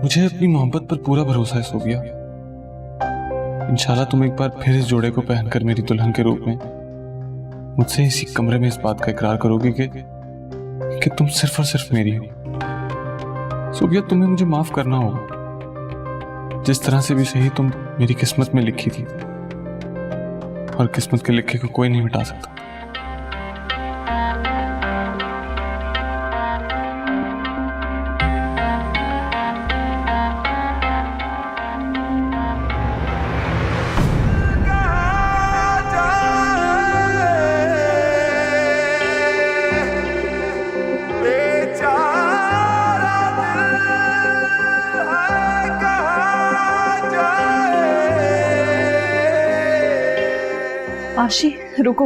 मुझे अपनी मोहब्बत पर पूरा भरोसा है सोबिया। इंशाल्लाह तुम एक बार फिर इस जोड़े को पहनकर मेरी दुल्हन के रूप में मुझसे इसी कमरे में इस बात का इकरार करोगी कि तुम सिर्फ और सिर्फ मेरी हो। सोबिया, तुम्हें मुझे माफ करना होगा। जिस तरह से भी सही, तुम मेरी किस्मत में लिखी थी और किस्मत के लिखे को कोई नहीं मिटा सकता। आशी, रुको।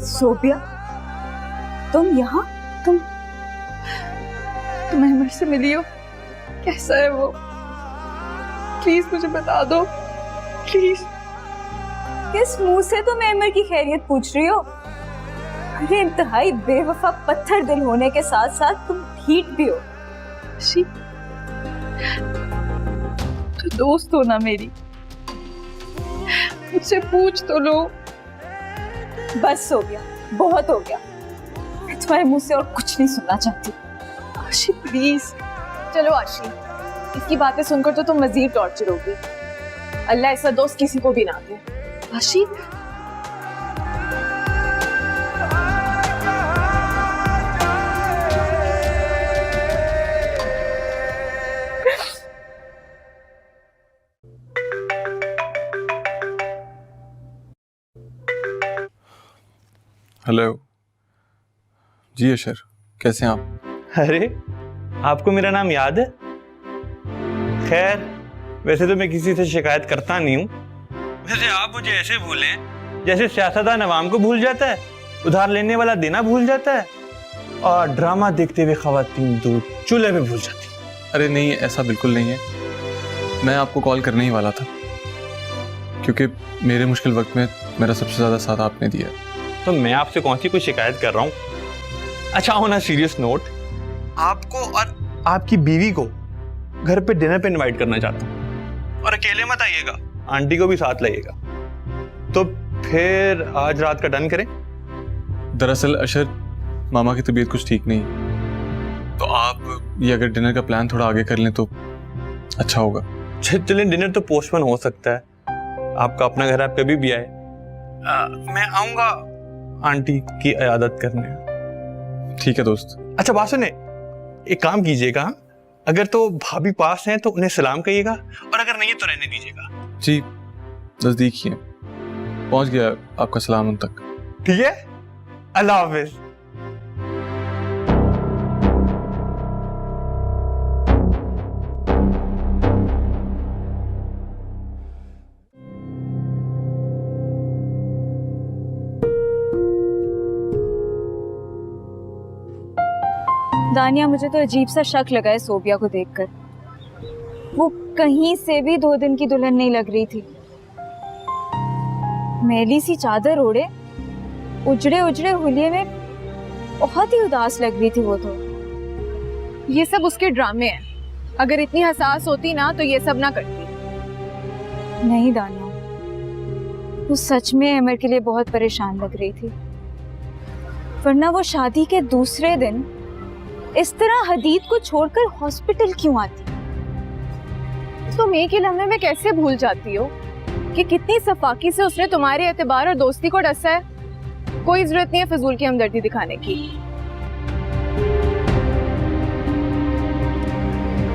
सोबिया, तुम यहाँ? तुम अहमद से मिली हो? कैसा है वो? प्लीज मुझे बता दो, प्लीज। किस मुंह से तुम अहमद की खैरियत पूछ रही हो? अरे इंतहाई बेवफा पत्थर दिल होने के साथ साथ तुम ठीक भी हो। आशी, तो दोस्त हो ना मेरी, मुझसे पूछ तो लो। बस हो गया, बहुत हो गया। मैं तुम्हारे मुंह से और कुछ नहीं सुनना चाहती। आशी प्लीज। चलो आशी, इसकी बातें सुनकर तो तुम मजीद टॉर्चर होगी। अल्लाह ऐसा दोस्त किसी को भी ना दे। आशी, हेलो जी अशर, कैसे हैं आप? अरे, आपको मेरा नाम याद है? खैर, वैसे तो मैं किसी से शिकायत करता नहीं हूँ। वैसे आप मुझे ऐसे भूलें जैसे सियासतदान अवाम को भूल जाता है, उधार लेने वाला देना भूल जाता है और ड्रामा देखते हुए खवातीन दूध चूल्हे में भूल जाती। अरे नहीं, ऐसा बिल्कुल नहीं है। मैं आपको कॉल करने ही वाला था क्योंकि मेरे मुश्किल वक्त में मेरा सबसे ज्यादा साथ आपने दिया। तो मैं आपसे कौन सी कोई शिकायत कर रहा हूँ? अच्छा, ऑन अ सीरियस नोट, आपको और आपकी बीवी को घर पे डिनर पे इनवाइट करना चाहता हूँ और अकेले मत आइएगा, आंटी को भी साथ लाइएगा। तो फिर आज रात का डन करें? दरअसल अशर, मामा की तबीयत कुछ ठीक नहीं, तो आप ये अगर डिनर का प्लान थोड़ा आगे कर लें तो अच्छा होगा। चलें, डिनर तो पोस्टपोन हो सकता है। आपका अपना घर, आप कभी भी आए। मैं आऊंगा आंटी की इयादत करने। ठीक है दोस्त। अच्छा बात सुने, एक काम कीजिएगा, अगर तो भाभी पास हैं तो उन्हें सलाम कहिएगा और अगर नहीं है तो रहने दीजिएगा। जी, नजदीक ही है, पहुंच गया आपका सलाम उन तक। ठीक है, अल्लाह हाफिज। दानिया, मुझे तो अजीब सा शक लगा है सोबिया को देखकर। वो कहीं से भी 2 दिन की दुल्हन नहीं लग रही थी। मैली सी चादर ओढ़े, उजड़े उजड़े हुलिये में बहुत ही उदास लग रही थी वो तो। ये सब उसके ड्रामे हैं। अगर इतनी हसास होती ना तो ये सब ना करती। नहीं दानिया, वो सच में अमर के लिए बहुत परेशान लग रही थी, वरना वो शादी के दूसरे दिन इस तरह हदीद को छोड़कर हॉस्पिटल क्यों आती? तुम एक ही लम्हे में कैसे भूल जाती हो कि कितनी सफाकी से उसने तुम्हारे एतबार और दोस्ती को डसा है। कोई जरूरत नहीं है फजूल की हमदर्दी दिखाने की।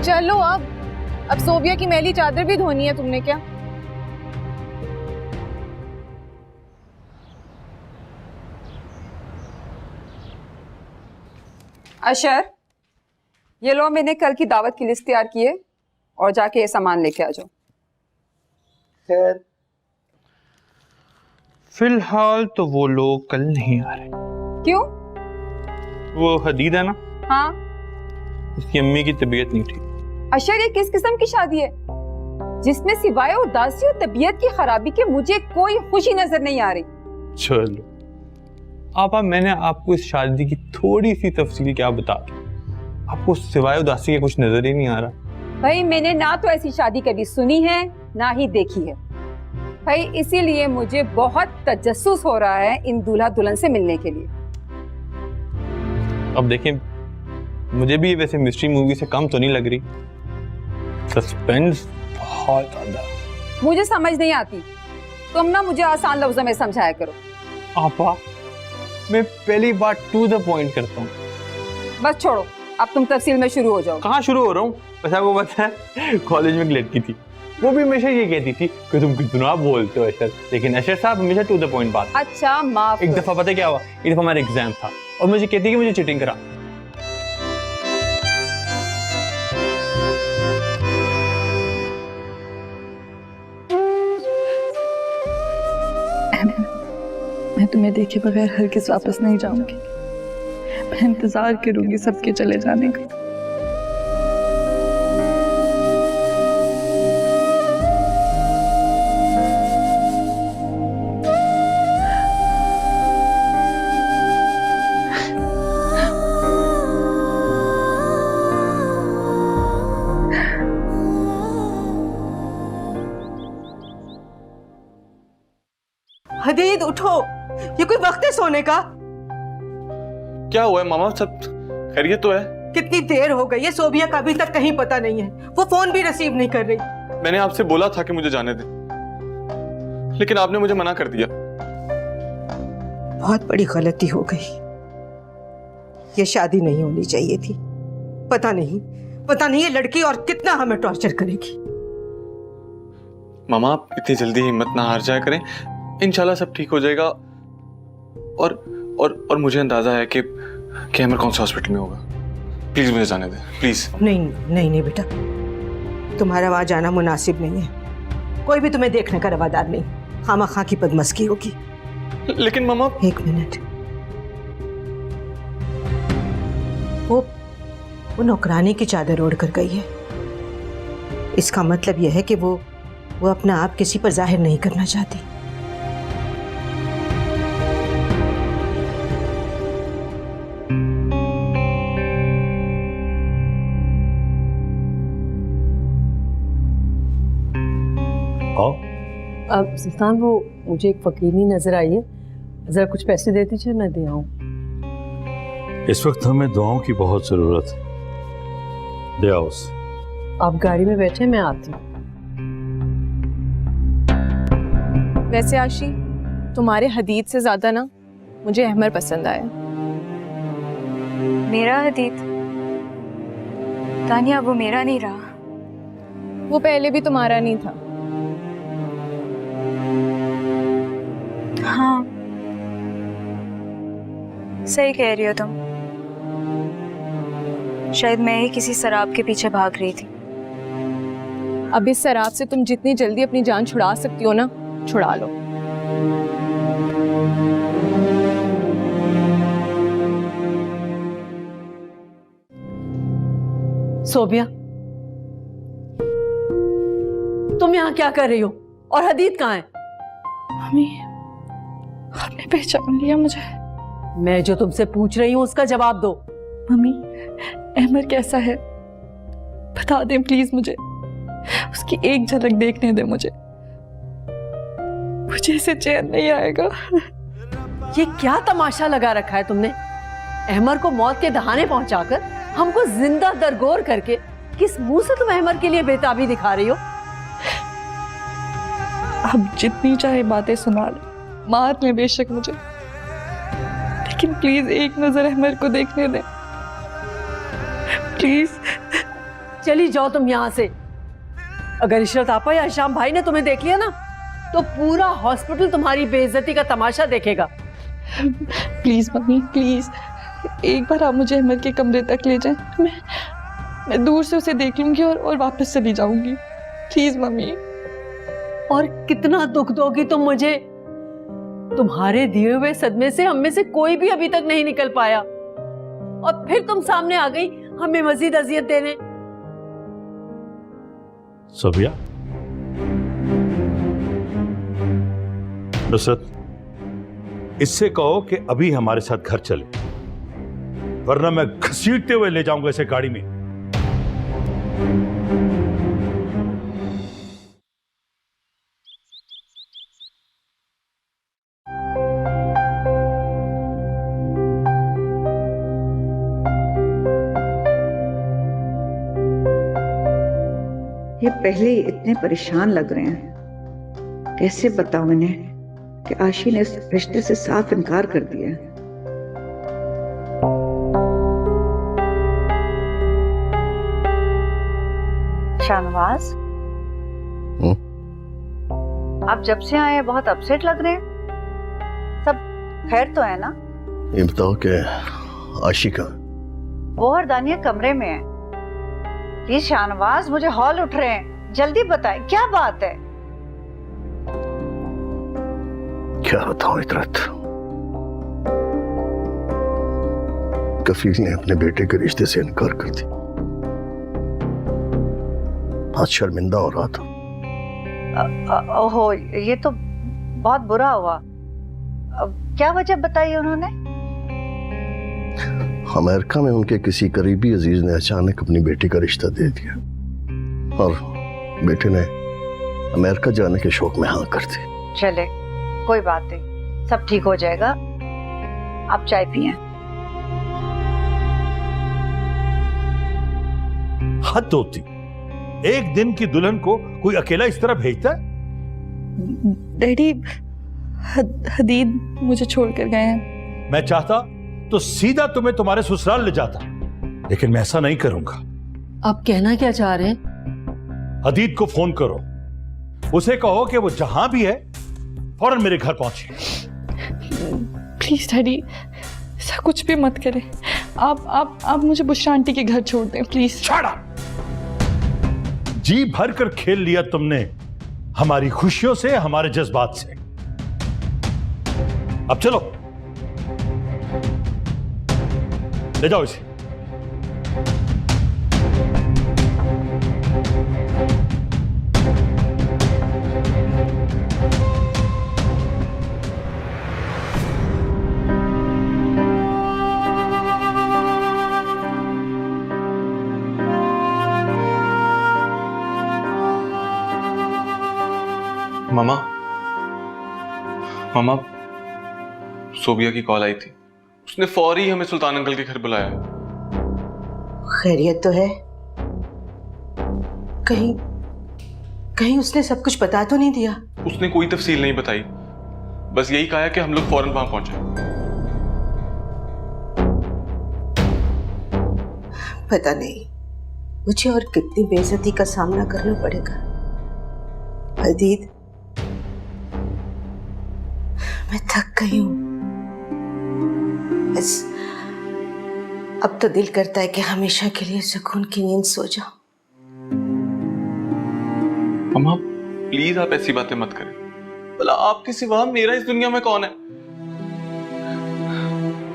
चलो अब सोबिया की मैली चादर भी धोनी है तुमने क्या? अशर, ये लो, मैंने कल की दावत की लिस्ट तैयार की है और जाके ये सामान लेके आ जाओ। खैर, फिलहाल तो वो लोग कल नहीं आ रहे। क्यों? वो हदीद है ना, हाँ, उसकी अम्मी की तबीयत नहीं ठीक। अशर, ये किस किस्म की शादी है जिसमें सिवाय उदासी और तबीयत की खराबी के मुझे कोई खुशी नजर नहीं आ रही? चलो आप मैंने आपको इस शादी की थोड़ी सी तफसील क्या बता दी। आपको सिवाय उदासी के कुछ नजर ही नहीं आ रहा। भाई मैंने ना तो ऐसी शादी कभी सुनी है ना ही देखी है भाई, इसीलिए मुझे बहुत तजस्सुस हो रहा है इन दूल्हा दुल्हन से मिलने के लिए। अब देखें, मुझे भी वैसे मिस्ट्री मूवी से कम तो नहीं लग रही, सस्पेंस बहुत ज्यादा। मुझे समझ नहीं आती, तुम ना मुझे आसान लफ्जों में समझाया करो। आपा, मैं पहली बार टू द पॉइंट करता हूँ। बस छोड़ो, अब तुम तफसील में शुरू हो जाओ। कहाँ शुरू हो रहा हूँ? वैसे आपको पता है, कॉलेज में एक लड़की थी, वो भी हमेशा ये कहती थी कि तुम कितना बोलते हो अशर, लेकिन अशर साहब हमेशा टू द पॉइंट बात। अच्छा माफ एक करो। दफा पता है क्या हुआ? एक दफा हमारा एग्जाम था और मुझे कहती कि मुझे चीटिंग करा। मैं तुम्हें देखे बगैर हरगिज़ वापस नहीं जाऊंगी। मैं इंतजार करूंगी सबके चले जाने का। हदीद उठो, ये कोई वक्त है सोने का? क्या हुआ है मामा, सब खैरियत तो है? कितनी देर हो गई है, सोबिया का अभी तक कहीं पता नहीं है। वो फोन भी रिसीव नहीं कर रही। मैंने आपसे बोला था कि मुझे जाने दें, लेकिन आपने मुझे मना कर दिया। बहुत बड़ी गलती हो गई, ये शादी नहीं होनी चाहिए थी। पता नहीं ये लड़की और कितना हमें टॉर्चर करेगी। मामा, आप इतनी जल्दी हिम्मत ना हार जाया करें, इंशाल्लाह सब ठीक हो जाएगा। और मुझे अंदाजा है कि अमर कौन से हॉस्पिटल में होगा। प्लीज मुझे जाने दें, प्लीज। नहीं बेटा, तुम्हारा वहां जाना मुनासिब नहीं है। कोई भी तुम्हें देखने का रवादार नहीं, खामा की बदमस्की होगी। लेकिन मामा, एक मिनट, वो नौकरानी की चादर ओढ़ कर गई है। इसका मतलब यह है कि वो अपना आप किसी पर जाहिर नहीं करना चाहती। अब सुल्तान, वो मुझे एक फकीरनी नजर आई है, जरा कुछ पैसे दे दीजिए, मैं दे आऊं। इस वक्त हमें दुआओं की बहुत जरूरत है, दे आओ उसे। आप गाड़ी में बैठे, मैं आती हूँ। वैसे आशी, तुम्हारे हदीद से ज्यादा ना मुझे अहमर पसंद आया। मेरा हदीद? तानिया, वो मेरा नहीं रहा। वो पहले भी तुम्हारा नहीं था। हाँ, सही कह रही हो तुम। शायद मैं ही किसी शराब के पीछे भाग रही थी। अब इस शराब से तुम जितनी जल्दी अपनी जान छुड़ा सकती हो ना, छुड़ा लो। सोबिया, तुम यहाँ क्या कर रही हो? और हदीद कहाँ है? मम्मी, आपने पहचान लिया मुझे? मैं जो तुमसे पूछ रही हूँ उसका जवाब दो। मम्मी, अहमर कैसा है बता दें प्लीज मुझे। उसकी एक झलक देखने दे मुझे इसे चैन नहीं आएगा। ये क्या तमाशा लगा रखा है तुमने? अहमर को मौत के दहाने पहुंचाकर हमको जिंदा दरगोर करके किस मुंह से तुम अहमर के लिए बेताबी दिखा रही हो? अब जितनी चाहे बातें सुना ले, मार ले बेशक मुझे, लेकिन प्लीज एक नजर अहमर को देखने दे प्लीज। चली जाओ तुम यहाँ से। अगर इशरत आपा या शाम भाई ने तुम्हें देख लिया ना, तो पूरा हॉस्पिटल तुम्हारी बेइज्जती का तमाशा देखेगा। प्लीज मम्मी, प्लीज एक बार आप मुझे अहमर के कमरे तक ले जाएं। मैं दूर से उसे देख लूंगी और वापस चली जाऊंगी। Please mummy. और कितना दुख दोगी तुम मुझे? तुम्हारे दिए हुए सदमे से हम में से कोई भी अभी तक नहीं निकल पाया, और फिर तुम सामने आ गई हमें मजीद अजियत देने। सोबिया, नुसरत, इससे कहो कि अभी हमारे साथ घर चले। वरना मैं घसीटते हुए ले जाऊंगा इसे गाड़ी में। ये पहले ही इतने परेशान लग रहे हैं, कैसे बताऊं इन्हें कि आशी ने इस रिश्ते से साफ इनकार कर दिया है। शाहनवाज, आप जब से आए बहुत अपसेट लग रहे हैं। सब खैर तो है ना? ये बताओ कि आशी का? वो और दानिया कमरे में है। प्लीज शाहनवाज, मुझे हॉल उठ रहे हैं, जल्दी बताएं क्या बात है। क्या बताऊं इतरत, कफील ने अपने बेटे के रिश्ते से इनकार कर दिया। आज शर्मिंदा हो रहा था। ओहो, ये तो बहुत बुरा हुआ। अब क्या वजह बताई उन्होंने? अमेरिका में उनके किसी करीबी अजीज ने अचानक अपनी बेटी का रिश्ता दे दिया और बेटे ने अमेरिका जाने के शौक में हाँ कर दी। चले, कोई बात नहीं, सब ठीक हो जाएगा। आप चाय पिए। हद होती, एक दिन की दुल्हन को कोई अकेला इस तरह भेजता है? डैडी, हदीद मुझे छोड़कर गए हैं। मैं चाहता तो सीधा तुम्हें तुम्हारे ससुराल ले जाता, लेकिन मैं ऐसा नहीं करूंगा। आप कहना क्या चाह रहे हैं? हदीद को फोन करो, उसे कहो कि वो जहां भी है फौरन मेरे घर पहुंचे। प्लीज डैडी, ऐसा कुछ भी मत करें। आप मुझे बुशरा आंटी के घर छोड़ दें प्लीज। छोड़ा, जी भर कर खेल लिया तुमने हमारी खुशियों से, हमारे जज्बात से। अब चलो, ले जाओ इसे। मामा, सोबिया की कॉल आई थी। उसने फौरी हमें सुल्तान अंकल के घर बुलाया। खैरियत तो है? कहीं उसने सब कुछ बता तो नहीं दिया? उसने कोई तफसील नहीं बताई, बस यही कहा कि हम लोग फौरन वहां पहुंचे। पता नहीं मुझे और कितनी बेइज्जती का सामना करना पड़ेगा। हदीद, मैं थक गई हूं। बस अब तो दिल करता है कि हमेशा के लिए सुकून की नींद सो जाऊं। मम्मा प्लीज आप ऐसी बातें मत करें। भला आपके सिवा मेरा इस दुनिया में कौन है?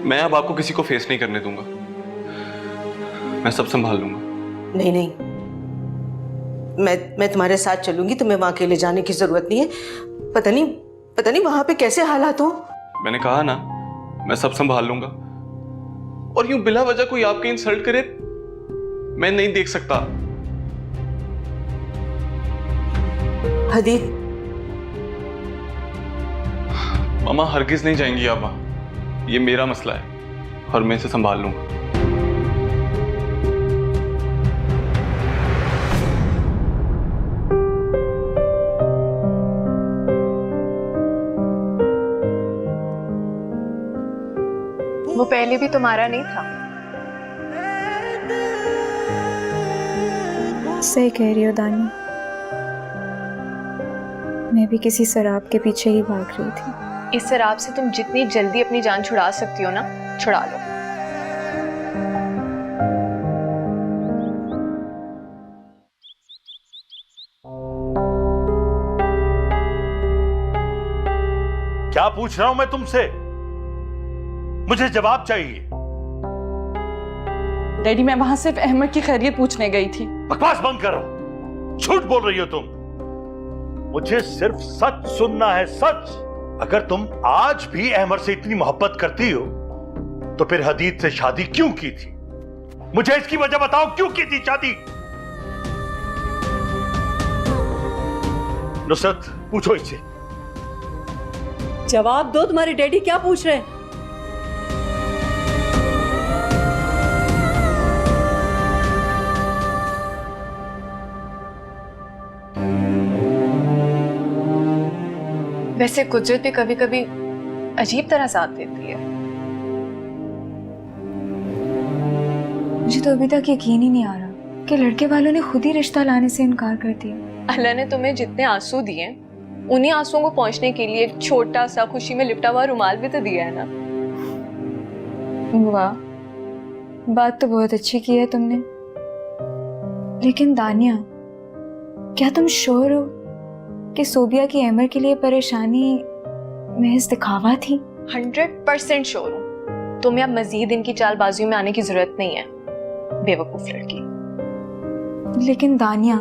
मैं अब आपको किसी को फेस नहीं करने दूंगा। मैं सब संभाल लूंगा। नहीं, मैं तुम्हारे साथ चलूंगी। तुम्हें वहां अकेले जाने की जरूरत नहीं है। पता नहीं वहां पे कैसे हालात हो। मैंने कहा ना, मैं सब संभाल लूंगा। और यूं बिला वजह कोई आपके इंसल्ट करे मैं नहीं देख सकता। हदीद, मामा हरगिज नहीं जाएंगी आप वहां। ये मेरा मसला है और मैं इसे संभाल लूंगा। वो पहले भी तुम्हारा नहीं था। सही कह रही हो दानी, मैं भी किसी शराब के पीछे ही भाग रही थी। इस शराब से तुम जितनी जल्दी अपनी जान छुड़ा सकती हो ना, छुड़ा लो। क्या पूछ रहा हूं मैं तुमसे? मुझे जवाब चाहिए। डैडी, मैं वहां सिर्फ अहमद की खैरियत पूछने गई थी। बकवास बंद करो, झूठ बोल रही हो तुम। मुझे सिर्फ सच सुनना है, सच। अगर तुम आज भी अहमद से इतनी मोहब्बत करती हो तो फिर हदीद से शादी क्यों की थी? मुझे इसकी वजह बताओ, क्यों की थी शादी? नुसरत, पूछो इससे। जवाब दो, तुम्हारे डैडी क्या पूछ रहे हैं? वैसे कुदरत भी कभी कभी अजीब तरह साथ देती है। मुझे तो अभी तक यकीन ही नहीं आ रहा कि लड़के वालों ने खुद ही रिश्ता लाने से इनकार कर दिया। अल्लाह ने तुम्हें जितने आंसू दिए, उन्हीं आंसुओं को पहुंचने के लिए एक छोटा सा खुशी में लिपटा हुआ रुमाल भी तो दिया है ना। वाह, बात तो बहुत अच्छी की है तुमने। लेकिन दानिया, क्या तुम श्योर हो कि सोबिया की अमर के लिए परेशानी महज दिखावा थी? 100% श्योर हूँ। तुम्हें अब मजीद इनकी चालबाजियों में आने की जरूरत नहीं है, बेवकूफ लड़की। लेकिन दानिया,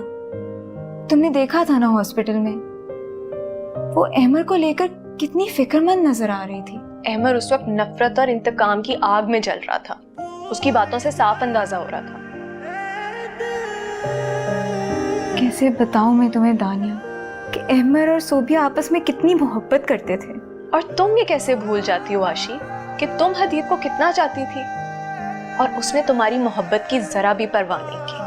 तुमने देखा था ना हॉस्पिटल में, वो अमर को लेकर कितनी फिक्रमंद नजर आ रही थी। अमर उस वक्त नफरत और इंतकाम की आग में जल रहा था। उसकी बातों से साफ अंदाजा हो रहा था। कैसे बताऊं मैं तुम्हें दानिया कि अमर और सोबिया आपस में कितनी मोहब्बत करते थे। और तुम ये कैसे भूल जाती हो आशी कि तुम हदीद को कितना चाहती थी और उसने तुम्हारी मोहब्बत की जरा भी परवाह नहीं की।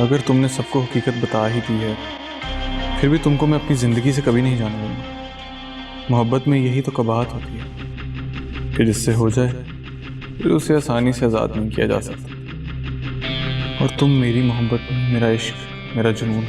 अगर तुमने सबको हकीकत बता ही दी है, फिर भी तुमको मैं अपनी ज़िंदगी से कभी नहीं जाने दूंगा। मोहब्बत में यही तो कबाहत होती है कि जिससे हो जाए फिर उसे आसानी से आज़ाद नहीं किया जा सकता। और तुम मेरी मोहब्बत में, मेरा इश्क, मेरा जुनून।